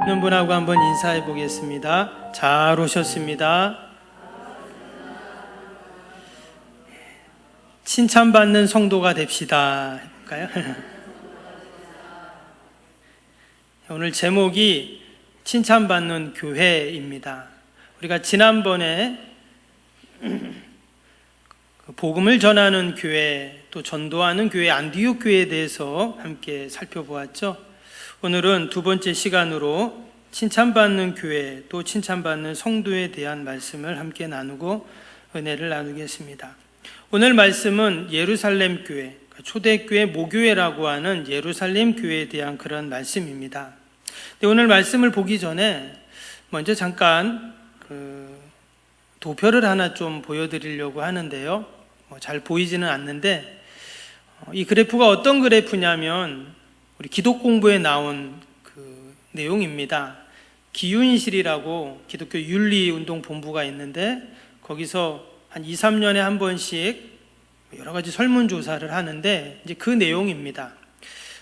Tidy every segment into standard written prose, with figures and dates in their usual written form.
있는 분하고 한번 인사해 보겠습니다. 잘 오셨습니다. 칭찬받는 성도가 됩시다. 해볼까요? 오늘 제목이 칭찬받는 교회입니다. 우리가 지난번에 복음을 전하는 교회, 또 전도하는 교회, 안디옥 교회에 대해서 함께 살펴보았죠. 오늘은 두 번째 시간으로 칭찬받는 교회, 또 칭찬받는 성도에 대한 말씀을 함께 나누고 은혜를 나누겠습니다. 오늘 말씀은 예루살렘 교회, 초대교회 모교회라고 하는 예루살렘 교회에 대한 그런 말씀입니다. 오늘 말씀을 보기 전에 먼저 잠깐 도표를 하나 좀 보여드리려고 하는데요. 잘 보이지는 않는데 이 그래프가 어떤 그래프냐면 우리 기독 공부에 나온 그 내용입니다. 기윤실이라고 기독교 윤리운동본부가 있는데 거기서 한 2, 3년에 한 번씩 여러 가지 설문조사를 하는데 이제 그 내용입니다.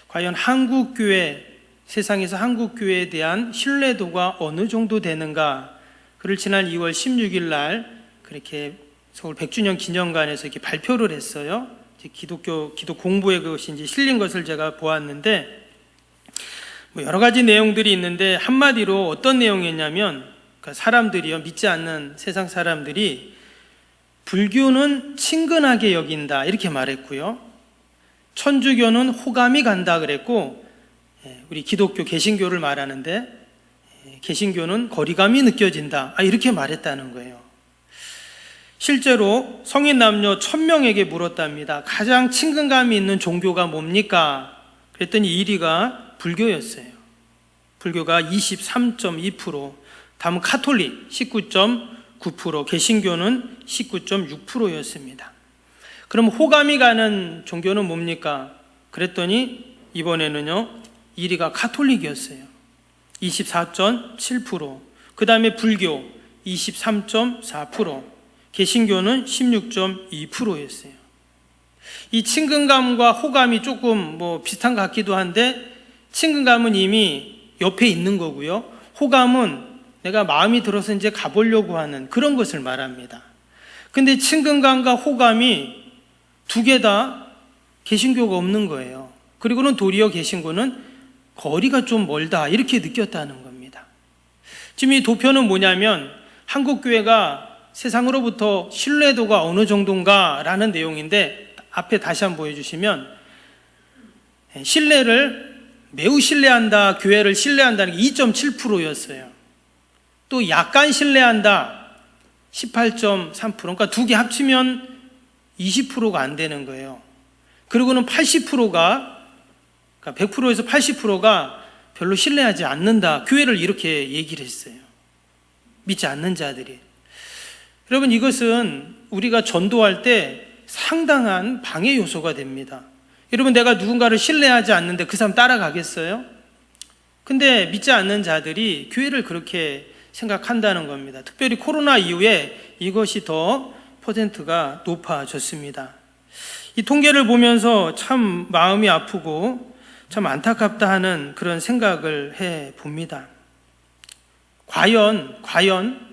과연 한국교회, 세상에서 한국교회에 대한 신뢰도가 어느 정도 되는가, 그를 지난 2월 16일 날 그렇게 서울 100주년 기념관에서 이렇게 발표를 했어요. 기독 공부에 그것이 이제 실린 것을 제가 보았는데 여러 가지 내용들이 있는데 한마디로 어떤 내용이었냐면 사람들이요, 믿지 않는 세상 사람들이 불교는 친근하게 여긴다 이렇게 말했고요, 천주교는 호감이 간다 그랬고, 우리 기독교 개신교를 말하는데 개신교는 거리감이 느껴진다 이렇게 말했다는 거예요. 실제로 성인 남녀 1000명에게 물었답니다. 가장 친근감이 있는 종교가 뭡니까? 그랬더니 1위가 불교였어요. 불교가 23.2%, 다음은 카톨릭 19.9%, 개신교는 19.6%였습니다. 그럼 호감이 가는 종교는 뭡니까? 그랬더니 이번에는요 1위가 카톨릭이었어요. 24.7%, 그 다음에 불교 23.4%, 개신교는 16.2%였어요. 이 친근감과 호감이 조금 비슷한 것 같기도 한데, 친근감은 이미 옆에 있는 거고요, 호감은 내가 마음이 들어서 이제 가보려고 하는 그런 것을 말합니다. 근데 친근감과 호감이 두 개 다 개신교가 없는 거예요. 그리고는 도리어 개신교는 거리가 좀 멀다 이렇게 느꼈다는 겁니다. 지금 이 도표는 뭐냐면 한국교회가 세상으로부터 신뢰도가 어느 정도인가 라는 내용인데, 앞에 다시 한번 보여주시면 신뢰를 매우 신뢰한다, 교회를 신뢰한다는 게 2.7%였어요. 또 약간 신뢰한다 18.3%, 그러니까 두 개 합치면 20%가 안 되는 거예요. 그리고는 80%가, 그러니까 100%에서 80%가 별로 신뢰하지 않는다, 교회를 이렇게 얘기를 했어요. 믿지 않는 자들이. 여러분, 이것은 우리가 전도할 때 상당한 방해 요소가 됩니다. 여러분, 내가 누군가를 신뢰하지 않는데 그 사람 따라가겠어요? 근데 믿지 않는 자들이 교회를 그렇게 생각한다는 겁니다. 특별히 코로나 이후에 이것이 더 퍼센트가 높아졌습니다. 이 통계를 보면서 참 마음이 아프고 참 안타깝다 하는 그런 생각을 해 봅니다. 과연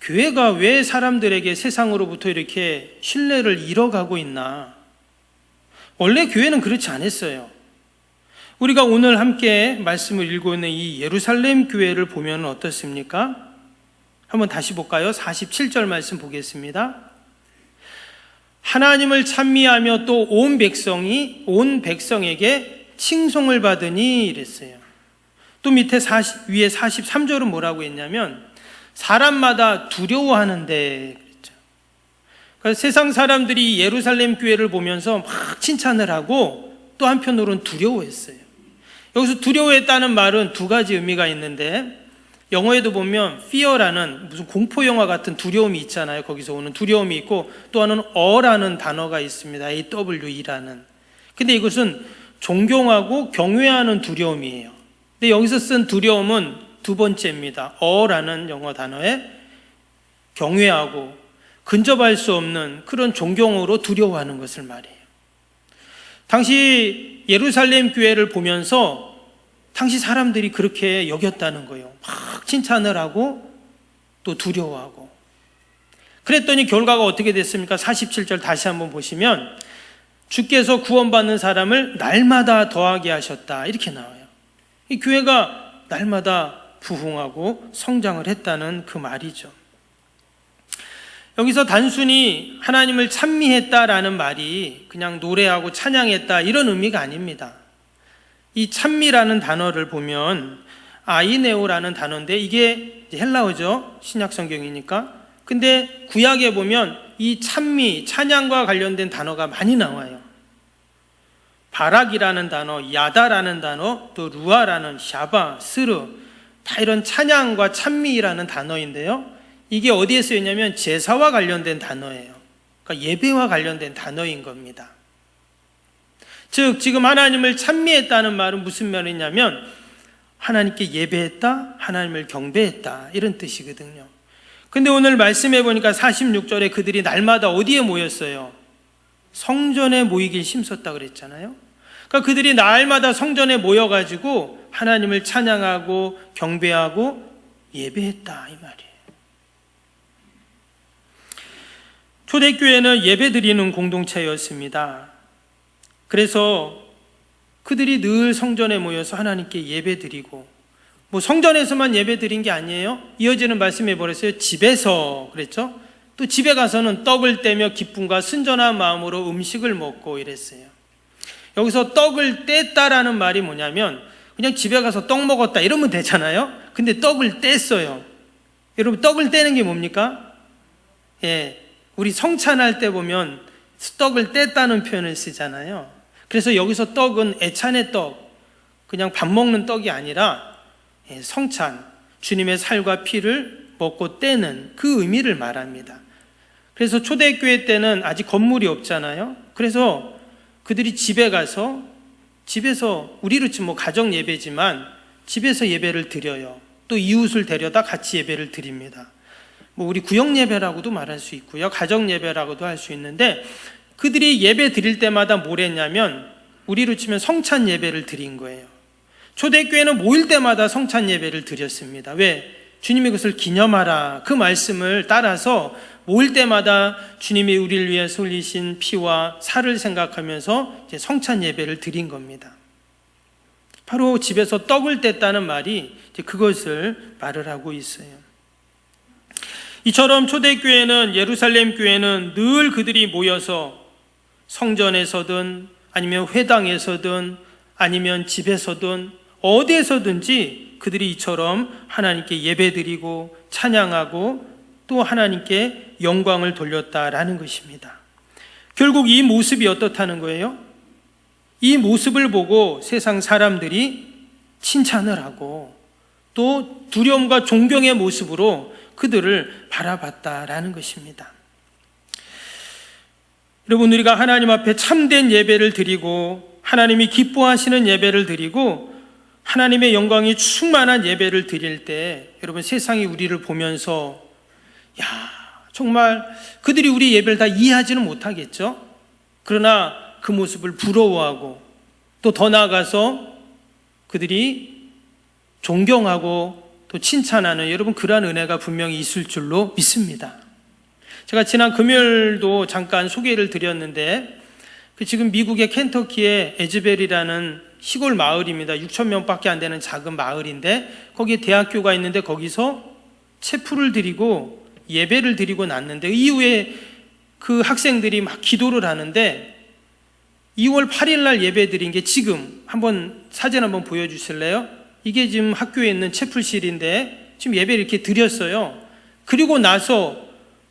교회가 왜 사람들에게 세상으로부터 이렇게 신뢰를 잃어가고 있나? 원래 교회는 그렇지 않았어요. 우리가 오늘 함께 말씀을 읽고 있는 이 예루살렘 교회를 보면 어떻습니까? 한번 다시 볼까요? 47절 말씀 보겠습니다. 하나님을 찬미하며 또 온 백성에게 칭송을 받으니 이랬어요. 또 밑에 위에 43절은 뭐라고 했냐면 사람마다 두려워하는데 그랬죠. 그러니까 세상 사람들이 예루살렘 교회를 보면서 막 칭찬을 하고 또 한편으로는 두려워했어요. 여기서 두려워했다는 말은 두 가지 의미가 있는데, 영어에도 보면 fear라는 무슨 공포 영화 같은 두려움이 있잖아요. 거기서 오는 두려움이 있고, 또 하나는 aw라는 단어가 있습니다. AWE라는. 근데 이것은 존경하고 경외하는 두려움이에요. 근데 여기서 쓴 두려움은 두 번째입니다. aw라는 영어 단어에 경외하고 근접할 수 없는 그런 존경으로 두려워하는 것을 말해요. 당시 예루살렘 교회를 보면서 당시 사람들이 그렇게 여겼다는 거예요. 막 칭찬을 하고 또 두려워하고. 그랬더니 결과가 어떻게 됐습니까? 47절 다시 한번 보시면 주께서 구원받는 사람을 날마다 더하게 하셨다, 이렇게 나와요. 이 교회가 날마다 부흥하고 성장을 했다는 그 말이죠. 여기서 단순히 하나님을 찬미했다라는 말이 그냥 노래하고 찬양했다 이런 의미가 아닙니다. 이 찬미라는 단어를 보면 아이네오라는 단어인데 이게 헬라어죠. 신약 성경이니까. 근데 구약에 보면 이 찬미, 찬양과 관련된 단어가 많이 나와요. 바락이라는 단어, 야다라는 단어, 또 루아라는 샤바, 스르, 다 이런 찬양과 찬미라는 단어인데요. 이게 어디에 쓰였냐면 제사와 관련된 단어예요. 그러니까 예배와 관련된 단어인 겁니다. 즉 지금 하나님을 찬미했다는 말은 무슨 말이냐면 하나님께 예배했다, 하나님을 경배했다, 이런 뜻이거든요. 근데 오늘 말씀해 보니까 46절에 그들이 날마다 어디에 모였어요? 성전에 모이길 힘썼다 그랬잖아요. 그러니까 그들이 날마다 성전에 모여가지고 하나님을 찬양하고 경배하고 예배했다, 이 말이에요. 초대교회는 예배드리는 공동체였습니다. 그래서 그들이 늘 성전에 모여서 하나님께 예배드리고, 뭐 성전에서만 예배드린 게 아니에요. 이어지는 말씀해 버렸어요. 집에서 그랬죠. 또 집에 가서는 떡을 떼며 기쁨과 순전한 마음으로 음식을 먹고 이랬어요. 여기서 떡을 뗐다라는 말이 뭐냐면 그냥 집에 가서 떡 먹었다 이러면 되잖아요. 근데 떡을 뗐어요. 여러분, 떡을 떼는 게 뭡니까? 우리 성찬할 때 보면 떡을 뗐다는 표현을 쓰잖아요. 그래서 여기서 떡은 애찬의 떡, 그냥 밥 먹는 떡이 아니라 성찬, 주님의 살과 피를 먹고 떼는 그 의미를 말합니다. 그래서 초대교회 때는 아직 건물이 없잖아요. 그래서 그들이 집에 가서, 집에서 우리로 치면 뭐 가정 예배지만 집에서 예배를 드려요. 또 이웃을 데려다 같이 예배를 드립니다. 뭐 우리 구역 예배라고도 말할 수 있고요, 가정 예배라고도 할 수 있는데, 그들이 예배 드릴 때마다 뭘 했냐면 우리로 치면 성찬 예배를 드린 거예요. 초대교회는 모일 때마다 성찬 예배를 드렸습니다. 왜? 주님이 그것을 기념하라, 그 말씀을 따라서 모일 때마다 주님이 우리를 위해서 흘리신 피와 살을 생각하면서 이제 성찬 예배를 드린 겁니다. 바로 집에서 떡을 뗐다는 말이 이제 그것을 말을 하고 있어요. 이처럼 초대교회는, 예루살렘 교회는 늘 그들이 모여서 성전에서든 아니면 회당에서든 아니면 집에서든 어디에서든지 그들이 이처럼 하나님께 예배드리고 찬양하고 또 하나님께 영광을 돌렸다라는 것입니다. 결국 이 모습이 어떻다는 거예요? 이 모습을 보고 세상 사람들이 칭찬을 하고 또 두려움과 존경의 모습으로 그들을 바라봤다라는 것입니다. 여러분, 우리가 하나님 앞에 참된 예배를 드리고 하나님이 기뻐하시는 예배를 드리고 하나님의 영광이 충만한 예배를 드릴 때, 여러분, 세상이 우리를 보면서 야, 정말 그들이 우리 예배를 다 이해하지는 못하겠죠. 그러나 그 모습을 부러워하고 또 더 나아가서 그들이 존경하고 또 칭찬하는, 여러분, 그러한 은혜가 분명히 있을 줄로 믿습니다. 제가 지난 금요일도 잠깐 소개를 드렸는데, 지금 미국의 켄터키의 에즈벨이라는 시골 마을입니다. 6천 명밖에 안 되는 작은 마을인데 거기에 대학교가 있는데 거기서 체프를 드리고 예배를 드리고 났는데, 이후에 그 학생들이 막 기도를 하는데 2월 8일 날 예배 드린 게 지금 한번 사진 한번 보여주실래요? 이게 지금 학교에 있는 채플실인데 지금 예배를 이렇게 드렸어요. 그리고 나서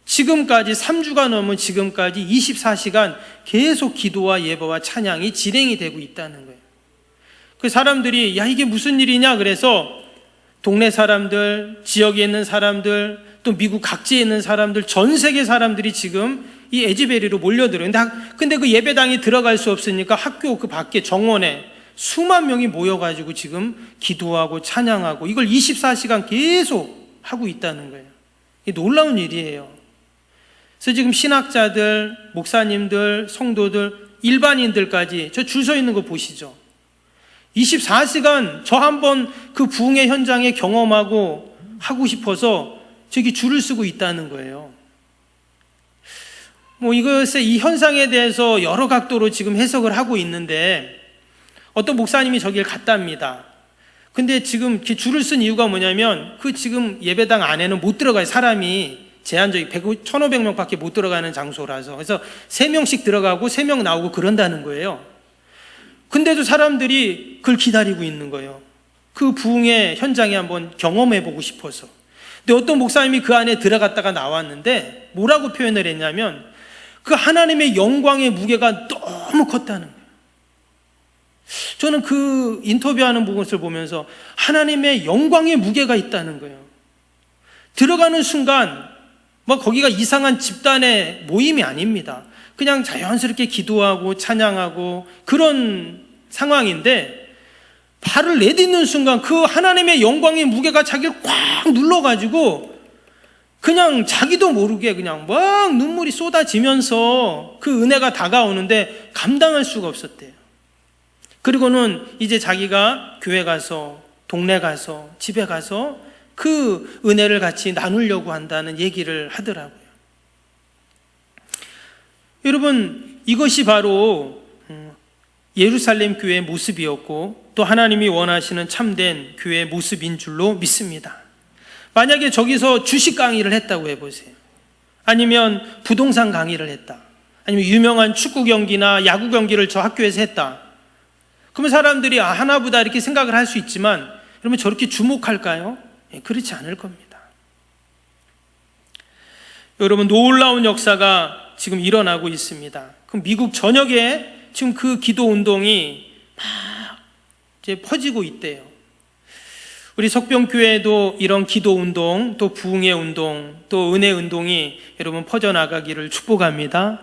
지금까지 3주가 넘은 지금까지 24시간 계속 기도와 예배와 찬양이 진행이 되고 있다는 거예요. 그 사람들이 야, 이게 무슨 일이냐 그래서 동네 사람들, 지역에 있는 사람들, 또 미국 각지에 있는 사람들, 전 세계 사람들이 지금 이 에즈베리로 몰려들어요. 근데 그 예배당에 들어갈 수 없으니까 학교 그 밖에 정원에 수만 명이 모여가지고 지금 기도하고 찬양하고 이걸 24시간 계속 하고 있다는 거예요. 이게 놀라운 일이에요. 그래서 지금 신학자들, 목사님들, 성도들, 일반인들까지 저 줄 서 있는 거 보시죠. 24시간 저 한번 그 부흥의 현장에 경험하고 하고 싶어서 저기 줄을 서고 있다는 거예요. 이것의 이 현상에 대해서 여러 각도로 지금 해석을 하고 있는데, 어떤 목사님이 저길 갔답니다. 근데 지금 이렇게 줄을 쓴 이유가 뭐냐면, 그 지금 예배당 안에는 못 들어가요. 사람이 제한적이 1,500명밖에 못 들어가는 장소라서. 그래서 3명씩 들어가고 3명 나오고 그런다는 거예요. 근데도 사람들이 그걸 기다리고 있는 거예요. 그 부흥의 현장에 한번 경험해 보고 싶어서. 근데 어떤 목사님이 그 안에 들어갔다가 나왔는데 뭐라고 표현을 했냐면, 그 하나님의 영광의 무게가 너무 컸다는 거예요. 저는 그 인터뷰하는 부분을 보면서 하나님의 영광의 무게가 있다는 거예요. 들어가는 순간 거기가 이상한 집단의 모임이 아닙니다. 그냥 자연스럽게 기도하고 찬양하고 그런 상황인데, 발을 내딛는 순간 그 하나님의 영광의 무게가 자기를 꽉 눌러가지고 그냥 자기도 모르게 그냥 막 눈물이 쏟아지면서 그 은혜가 다가오는데 감당할 수가 없었대요. 그리고는 이제 자기가 교회 가서, 동네 가서, 집에 가서 그 은혜를 같이 나누려고 한다는 얘기를 하더라고요. 여러분, 이것이 바로 예루살렘 교회의 모습이었고, 또 하나님이 원하시는 참된 교회의 모습인 줄로 믿습니다. 만약에 저기서 주식 강의를 했다고 해보세요. 아니면 부동산 강의를 했다. 아니면 유명한 축구 경기나 야구 경기를 저 학교에서 했다. 그러면 사람들이 하나보다 이렇게 생각을 할 수 있지만, 여러분 저렇게 주목할까요? 그렇지 않을 겁니다. 여러분, 놀라운 역사가 지금 일어나고 있습니다. 그럼 미국 전역에 지금 그 기도 운동이 막 이제 퍼지고 있대요. 우리 석병교회도 이런 기도 운동, 또 부흥의 운동, 또 은혜 운동이 여러분 퍼져나가기를 축복합니다.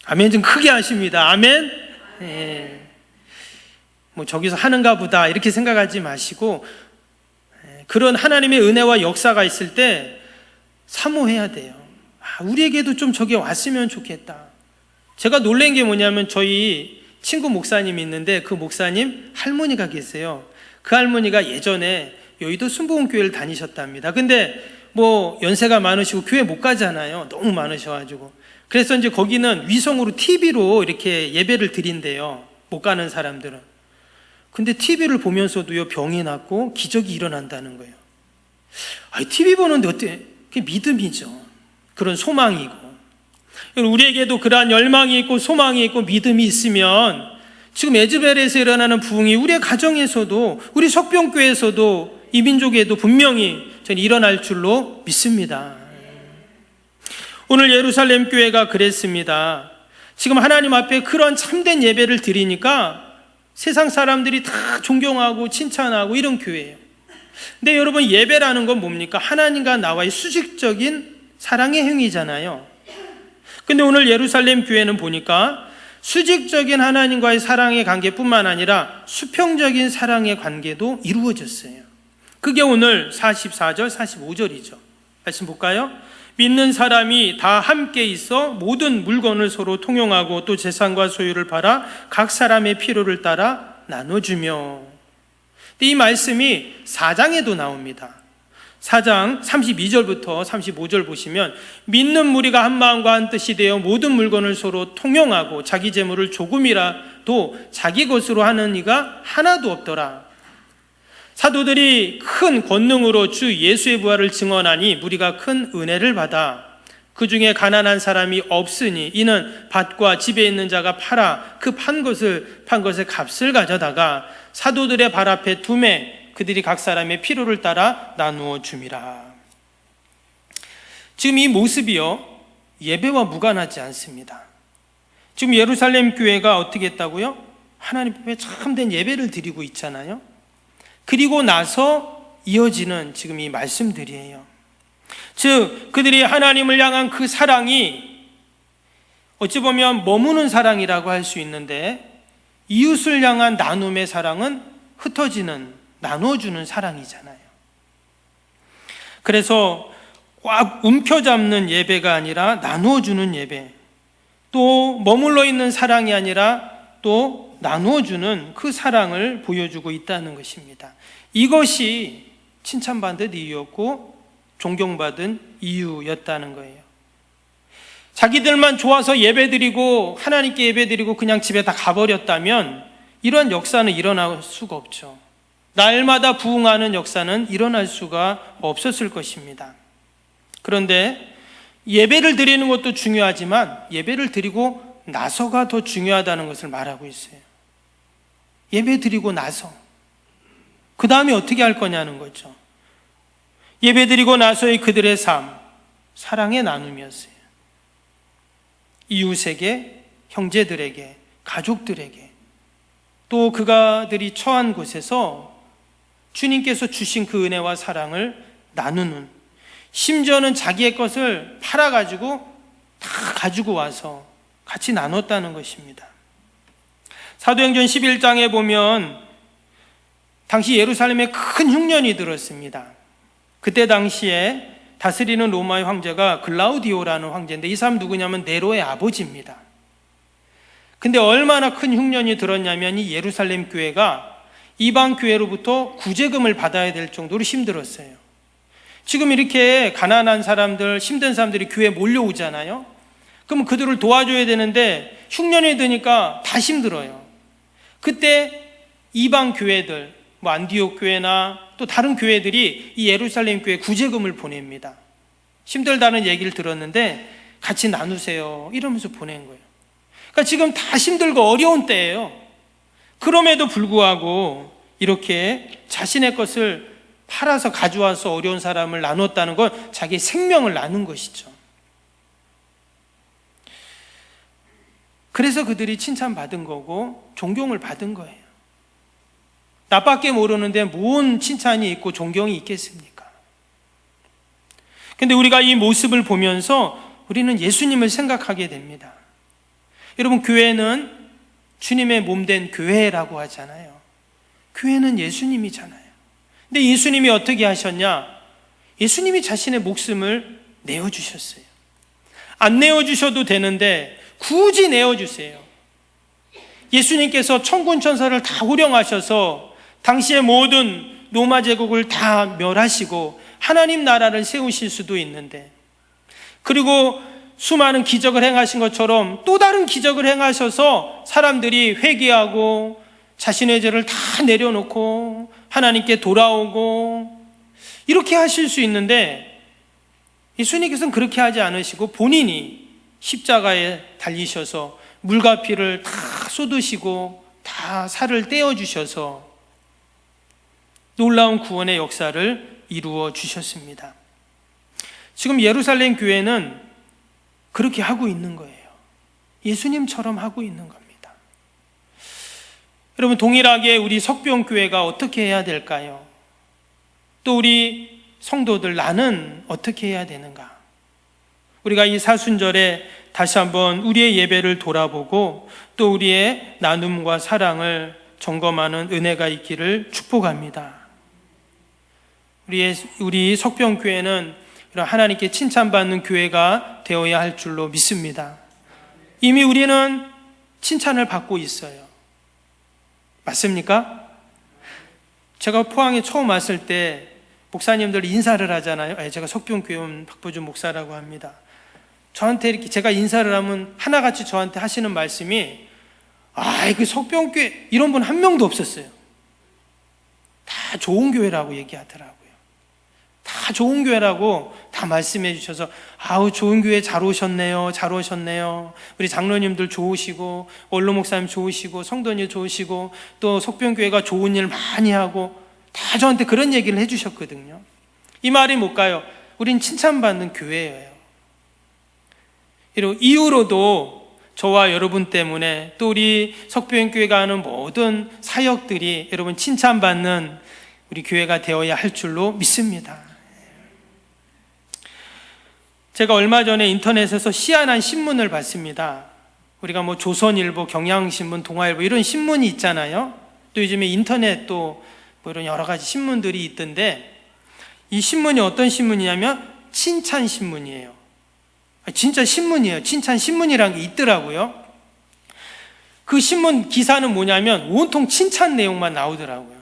아멘 좀 크게 하십니다. 아멘. 저기서 하는가 보다 이렇게 생각하지 마시고, 그런 하나님의 은혜와 역사가 있을 때 사모해야 돼요. 우리에게도 좀 저게 왔으면 좋겠다. 제가 놀란 게 뭐냐면, 저희 친구 목사님이 있는데 그 목사님 할머니가 계세요. 그 할머니가 예전에 여의도 순복음교회를 다니셨답니다. 근데 연세가 많으시고 교회 못 가잖아요. 너무 많으셔가지고. 그래서 이제 거기는 위성으로 TV로 이렇게 예배를 드린대요. 못 가는 사람들은. 근데 TV를 보면서도요, 병이 낫고 기적이 일어난다는 거예요. TV 보는데 어때? 그게 믿음이죠. 그런 소망이고. 우리에게도 그러한 열망이 있고 소망이 있고 믿음이 있으면, 지금 에즈벨에서 일어나는 부흥이 우리의 가정에서도, 우리 석병교회에서도, 이 민족에도 분명히 저는 일어날 줄로 믿습니다. 오늘 예루살렘 교회가 그랬습니다. 지금 하나님 앞에 그런 참된 예배를 드리니까 세상 사람들이 다 존경하고 칭찬하고 이런 교회예요. 근데 여러분, 예배라는 건 뭡니까? 하나님과 나와의 수직적인 사랑의 행위잖아요. 근데 오늘 예루살렘 교회는 보니까 수직적인 하나님과의 사랑의 관계뿐만 아니라 수평적인 사랑의 관계도 이루어졌어요. 그게 오늘 44절, 45절이죠. 말씀 볼까요? 믿는 사람이 다 함께 있어 모든 물건을 서로 통용하고 또 재산과 소유를 팔아 각 사람의 필요를 따라 나눠주며. 이 말씀이 4장에도 나옵니다. 4장 32절부터 35절 보시면, 믿는 무리가 한 마음과 한 뜻이 되어 모든 물건을 서로 통용하고 자기 재물을 조금이라도 자기 것으로 하는 이가 하나도 없더라. 사도들이 큰 권능으로 주 예수의 부활을 증언하니 무리가 큰 은혜를 받아 그 중에 가난한 사람이 없으니 이는 밭과 집에 있는 자가 팔아 그 판 것의 값을 가져다가 사도들의 발 앞에 두매 그들이 각 사람의 필요를 따라 나누어 줌이라. 지금 이 모습이요, 예배와 무관하지 않습니다. 지금 예루살렘 교회가 어떻게 했다고요? 하나님 앞에 참된 예배를 드리고 있잖아요. 그리고 나서 이어지는 지금 이 말씀들이에요. 즉 그들이 하나님을 향한 그 사랑이 어찌 보면 머무는 사랑이라고 할 수 있는데, 이웃을 향한 나눔의 사랑은 흩어지는, 나눠주는 사랑이잖아요. 그래서 꽉 움켜잡는 예배가 아니라 나누어주는 예배, 또 머물러 있는 사랑이 아니라 또 나누어주는 그 사랑을 보여주고 있다는 것입니다. 이것이 칭찬받은 이유였고 존경받은 이유였다는 거예요. 자기들만 좋아서 예배드리고 하나님께 예배드리고 그냥 집에 다 가버렸다면 이러한 역사는 일어날 수가 없죠. 날마다 부흥하는 역사는 일어날 수가 없었을 것입니다. 그런데 예배를 드리는 것도 중요하지만 예배를 드리고 나서가 더 중요하다는 것을 말하고 있어요. 예배 드리고 나서 그 다음에 어떻게 할 거냐는 거죠. 예배 드리고 나서의 그들의 삶, 사랑의 나눔이었어요. 이웃에게, 형제들에게, 가족들에게, 또 그가들이 처한 곳에서 주님께서 주신 그 은혜와 사랑을 나누는, 심지어는 자기의 것을 팔아가지고 다 가지고 와서 같이 나눴다는 것입니다. 사도행전 11장에 보면 당시 예루살렘에 큰 흉년이 들었습니다. 그때 당시에 다스리는 로마의 황제가 글라우디오라는 황제인데 이 사람 누구냐면 네로의 아버지입니다. 근데 얼마나 큰 흉년이 들었냐면 이 예루살렘 교회가 이방 교회로부터 구제금을 받아야 될 정도로 힘들었어요. 지금 이렇게 가난한 사람들, 힘든 사람들이 교회에 몰려오잖아요. 그럼 그들을 도와줘야 되는데 흉년이 드니까 다 힘들어요. 그때 이방 교회들, 안디옥 교회나 또 다른 교회들이 이 예루살렘 교회에 구제금을 보냅니다. 힘들다는 얘기를 들었는데 같이 나누세요 이러면서 보낸 거예요. 그러니까 지금 다 힘들고 어려운 때예요. 그럼에도 불구하고 이렇게 자신의 것을 팔아서 가져와서 어려운 사람을 나눴다는 건 자기의 생명을 나눈 것이죠. 그래서 그들이 칭찬받은 거고 존경을 받은 거예요. 나밖에 모르는데 뭔 칭찬이 있고 존경이 있겠습니까? 근데 우리가 이 모습을 보면서 우리는 예수님을 생각하게 됩니다. 여러분, 교회는 주님의 몸된 교회라고 하잖아요. 교회는 예수님이잖아요. 근데 예수님이 어떻게 하셨냐? 예수님이 자신의 목숨을 내어주셨어요. 안 내어주셔도 되는데 굳이 내어주세요. 예수님께서 천군 천사를 다 호령하셔서 당시의 모든 로마 제국을 다 멸하시고 하나님 나라를 세우실 수도 있는데, 그리고 수많은 기적을 행하신 것처럼 또 다른 기적을 행하셔서 사람들이 회개하고 자신의 죄를 다 내려놓고 하나님께 돌아오고 이렇게 하실 수 있는데, 예수님께서는 그렇게 하지 않으시고 본인이 십자가에 달리셔서 물과 피를 다 쏟으시고 다 살을 떼어주셔서 놀라운 구원의 역사를 이루어 주셨습니다. 지금 예루살렘 교회는 그렇게 하고 있는 거예요. 예수님처럼 하고 있는 겁니다. 여러분, 동일하게 우리 석병교회가 어떻게 해야 될까요? 또 우리 성도들, 나는 어떻게 해야 되는가? 우리가 이 사순절에 다시 한번 우리의 예배를 돌아보고 또 우리의 나눔과 사랑을 점검하는 은혜가 있기를 축복합니다. 우리 석병교회는 하나님께 칭찬받는 교회가 되어야 할 줄로 믿습니다. 이미 우리는 칭찬을 받고 있어요. 맞습니까? 제가 포항에 처음 왔을 때 목사님들 인사를 하잖아요. 제가 석병교회 박보준 목사라고 합니다. 저한테 이렇게 제가 인사를 하면 하나같이 저한테 하시는 말씀이, 그 석병교회 이런 분 한 명도 없었어요. 다 좋은 교회라고 얘기하더라고요. 다 좋은 교회라고 다 말씀해 주셔서, 좋은 교회 잘 오셨네요. 잘 오셨네요. 우리 장로님들 좋으시고 원로 목사님 좋으시고 성도님 좋으시고 또 석병교회가 좋은 일 많이 하고 다 저한테 그런 얘기를 해 주셨거든요. 이 말이 뭘까요? 우린 칭찬받는 교회예요. 이후로도 저와 여러분 때문에 또 우리 석병교회가 하는 모든 사역들이 여러분 칭찬받는 우리 교회가 되어야 할 줄로 믿습니다. 제가 얼마 전에 인터넷에서 희한한 신문을 봤습니다. 우리가 조선일보, 경향신문, 동아일보 이런 신문이 있잖아요. 또 요즘에 인터넷 또 이런 여러 가지 신문들이 있던데, 이 신문이 어떤 신문이냐면 칭찬신문이에요. 진짜 신문이에요. 칭찬신문이라는 게 있더라고요. 그 신문 기사는 뭐냐면 온통 칭찬 내용만 나오더라고요.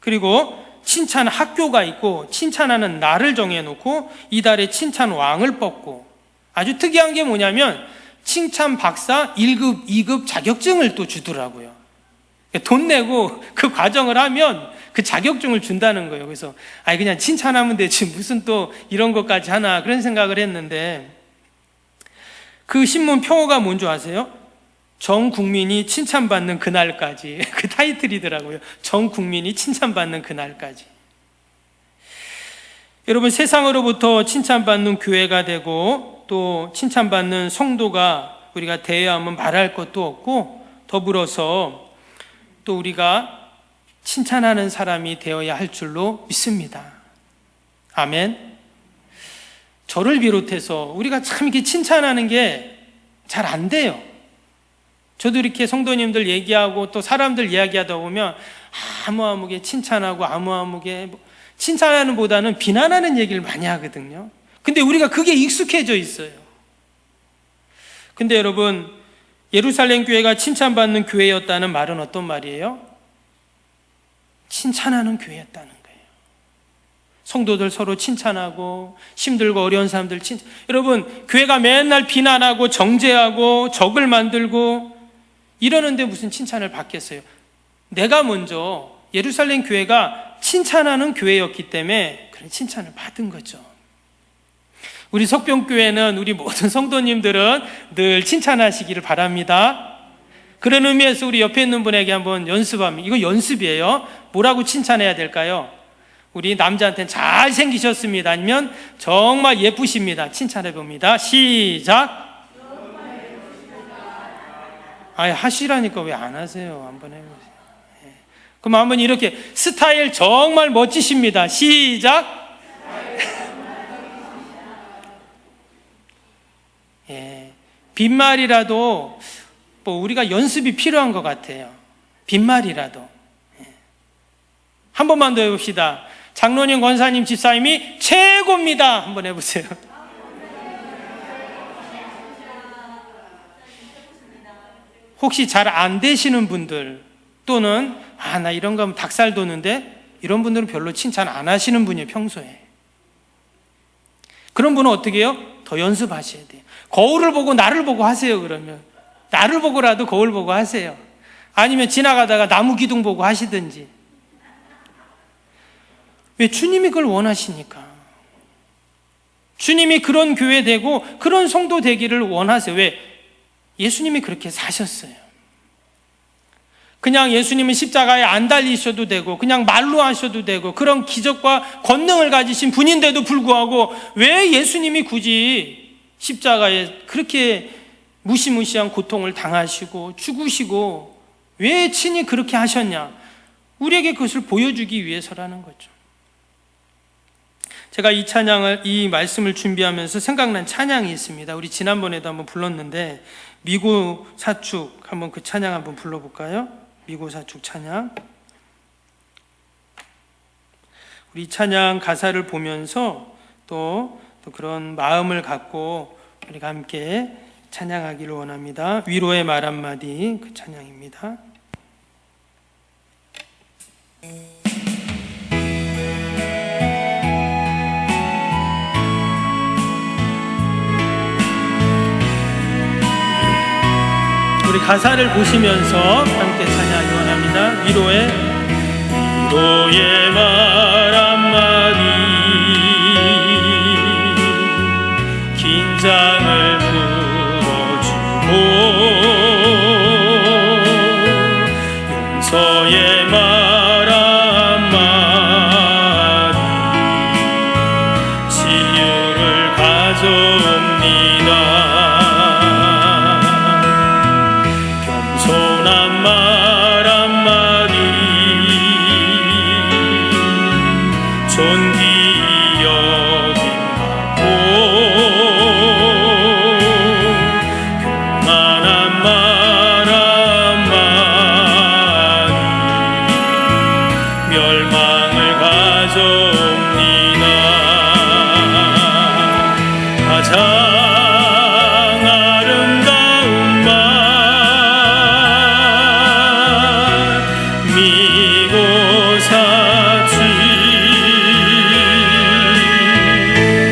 그리고 칭찬 학교가 있고 칭찬하는 날을 정해놓고 이달에 칭찬 왕을 뽑고, 아주 특이한 게 뭐냐면 칭찬 박사 1급, 2급 자격증을 또 주더라고요. 돈 내고 그 과정을 하면 그 자격증을 준다는 거예요. 그래서 그냥 칭찬하면 되지 무슨 또 이런 것까지 하나, 그런 생각을 했는데, 그 신문 표어가 뭔지 아세요? 전 국민이 칭찬받는 그날까지. 그 타이틀이더라고요. 전 국민이 칭찬받는 그날까지. 여러분, 세상으로부터 칭찬받는 교회가 되고 또 칭찬받는 성도가 우리가 되어야 하면 말할 것도 없고, 더불어서 또 우리가 칭찬하는 사람이 되어야 할 줄로 믿습니다. 아멘. 저를 비롯해서 우리가 참 이렇게 칭찬하는 게 잘 안 돼요. 저도 이렇게 성도님들 얘기하고 또 사람들 이야기하다 보면 아무아무게 칭찬하고 아무아무게 칭찬하는 보다는 비난하는 얘기를 많이 하거든요. 근데 우리가 그게 익숙해져 있어요. 근데 여러분, 예루살렘 교회가 칭찬받는 교회였다는 말은 어떤 말이에요? 칭찬하는 교회였다는 거예요. 성도들 서로 칭찬하고 힘들고 어려운 사람들 칭찬. 여러분, 교회가 맨날 비난하고 정죄하고 적을 만들고 이러는데 무슨 칭찬을 받겠어요? 내가 먼저 예루살렘 교회가 칭찬하는 교회였기 때문에 그런 칭찬을 받은 거죠. 우리 석병교회는 우리 모든 성도님들은 늘 칭찬하시기를 바랍니다. 그런 의미에서 우리 옆에 있는 분에게 한번 연습하면, 이거 연습이에요. 뭐라고 칭찬해야 될까요? 우리 남자한테는 잘생기셨습니다. 아니면 정말 예쁘십니다. 칭찬해 봅니다. 시작. 하시라니까 왜 안 하세요? 한번 해보세요. 그럼 한번 이렇게, 스타일 정말 멋지십니다. 시작. 빈말이라도 우리가 연습이 필요한 것 같아요. 빈말이라도. 한 번만 더 해봅시다. 장로님, 권사님, 집사님이 최고입니다. 한번 해보세요. 혹시 잘 안 되시는 분들, 또는 나 이런 거 하면 닭살 돋는데, 이런 분들은 별로 칭찬 안 하시는 분이에요, 평소에. 그런 분은 어떻게 해요? 더 연습하셔야 돼요. 거울을 보고 나를 보고 하세요. 그러면 나를 보고라도 거울 보고 하세요. 아니면 지나가다가 나무 기둥 보고 하시든지. 왜? 주님이 그걸 원하시니까. 주님이 그런 교회 되고 그런 성도 되기를 원하세요. 왜? 예수님이 그렇게 사셨어요. 그냥 예수님은 십자가에 안 달리셔도 되고 그냥 말로 하셔도 되고 그런 기적과 권능을 가지신 분인데도 불구하고 왜 예수님이 굳이 십자가에 그렇게 무시무시한 고통을 당하시고 죽으시고 왜 친히 그렇게 하셨냐? 우리에게 그것을 보여주기 위해서라는 거죠. 제가 이 말씀을 준비하면서 생각난 찬양이 있습니다. 우리 지난번에도 한번 불렀는데, 미고 사축, 한번 그 찬양 한번 불러볼까요? 미고 사축 찬양. 우리 찬양 가사를 보면서 또 그런 마음을 갖고 우리가 함께 찬양하기를 원합니다. 위로의 말 한마디, 그 찬양입니다. 우리 가사를 보시면서 함께 찬양하기 원합니다. 위로의 말 한마디, 긴장을 풀어주고 용서의 말 한마디, 치유를 가져옵니다. 겸손한 말 한마디, 존귀 여김받고 교만한 말 한마디, 멸망을 가져옵니다. 가장 아름다운 말 미고사주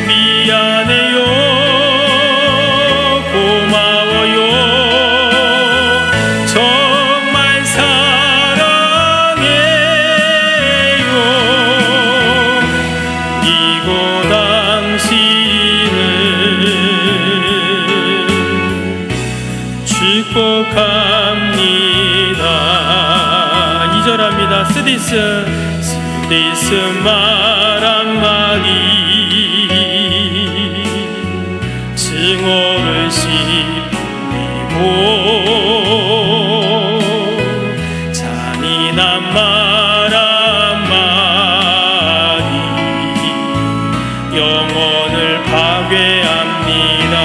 미안해요 고마워요 정말 사랑해요 이고 당신을 축복합니다. 2절합니다. 쓰디스 말 한마디 증오를 씹히고 잔인한 말 한마디 영혼을 파괴합니다.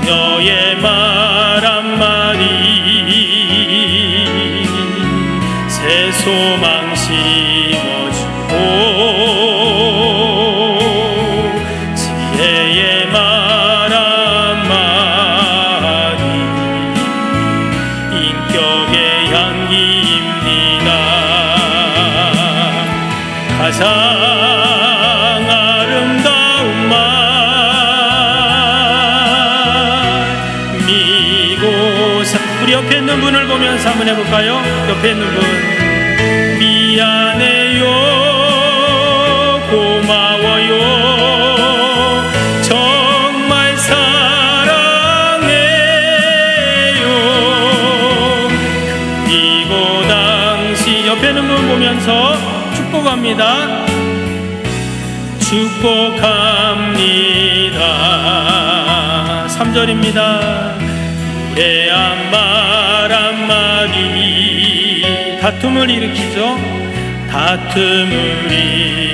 격려의 말 한마디 새 소망 심어주고 지혜의 말 한마디 인격의 향기입니다. 가장 아름다운 말 미고사 우리 옆에 있는 분을 보면서 한번 해볼까요? 옆에 있는 분 미안해요 고마워요 정말 사랑해요 그리고 당시 옆에 있는 분 보면서 축복합니다. 축복합니다. 3절입니다. 무례한 말 한마디 다툼을 일으키죠. 다툼을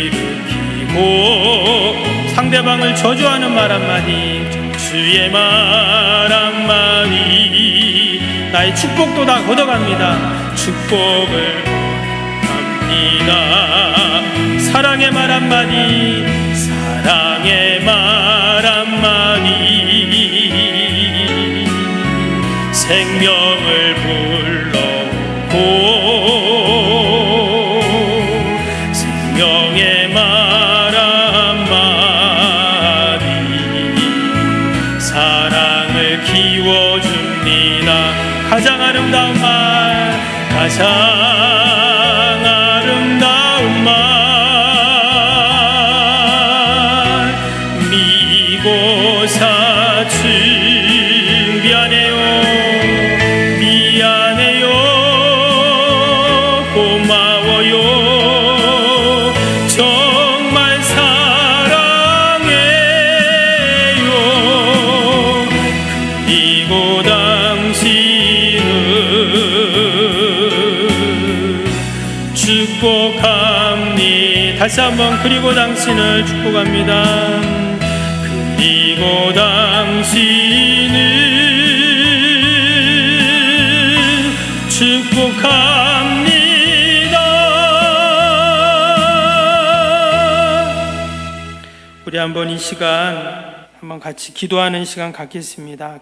일으키고 상대방을 저주하는 말 한마디 주의 말 한마디 나의 축복도 다 걷어갑니다. 축복을 합니다. 사랑의 말 한마디 사랑의 말 한마디 생명을 불러오고 생명의 말 한마디 사랑을 키워줍니다. 가장 아름다운 말 가장 아름다운 말 미고사주 미안해요 미안해요 고마워요 정말 사랑해요 그리고 당신을 축복합니다. 다시 한번 그리고 당신을 축복합니다. 그리고 당신을 축복합니다. 우리 한번 이 시간 한번 같이 기도하는 시간 갖겠습니다.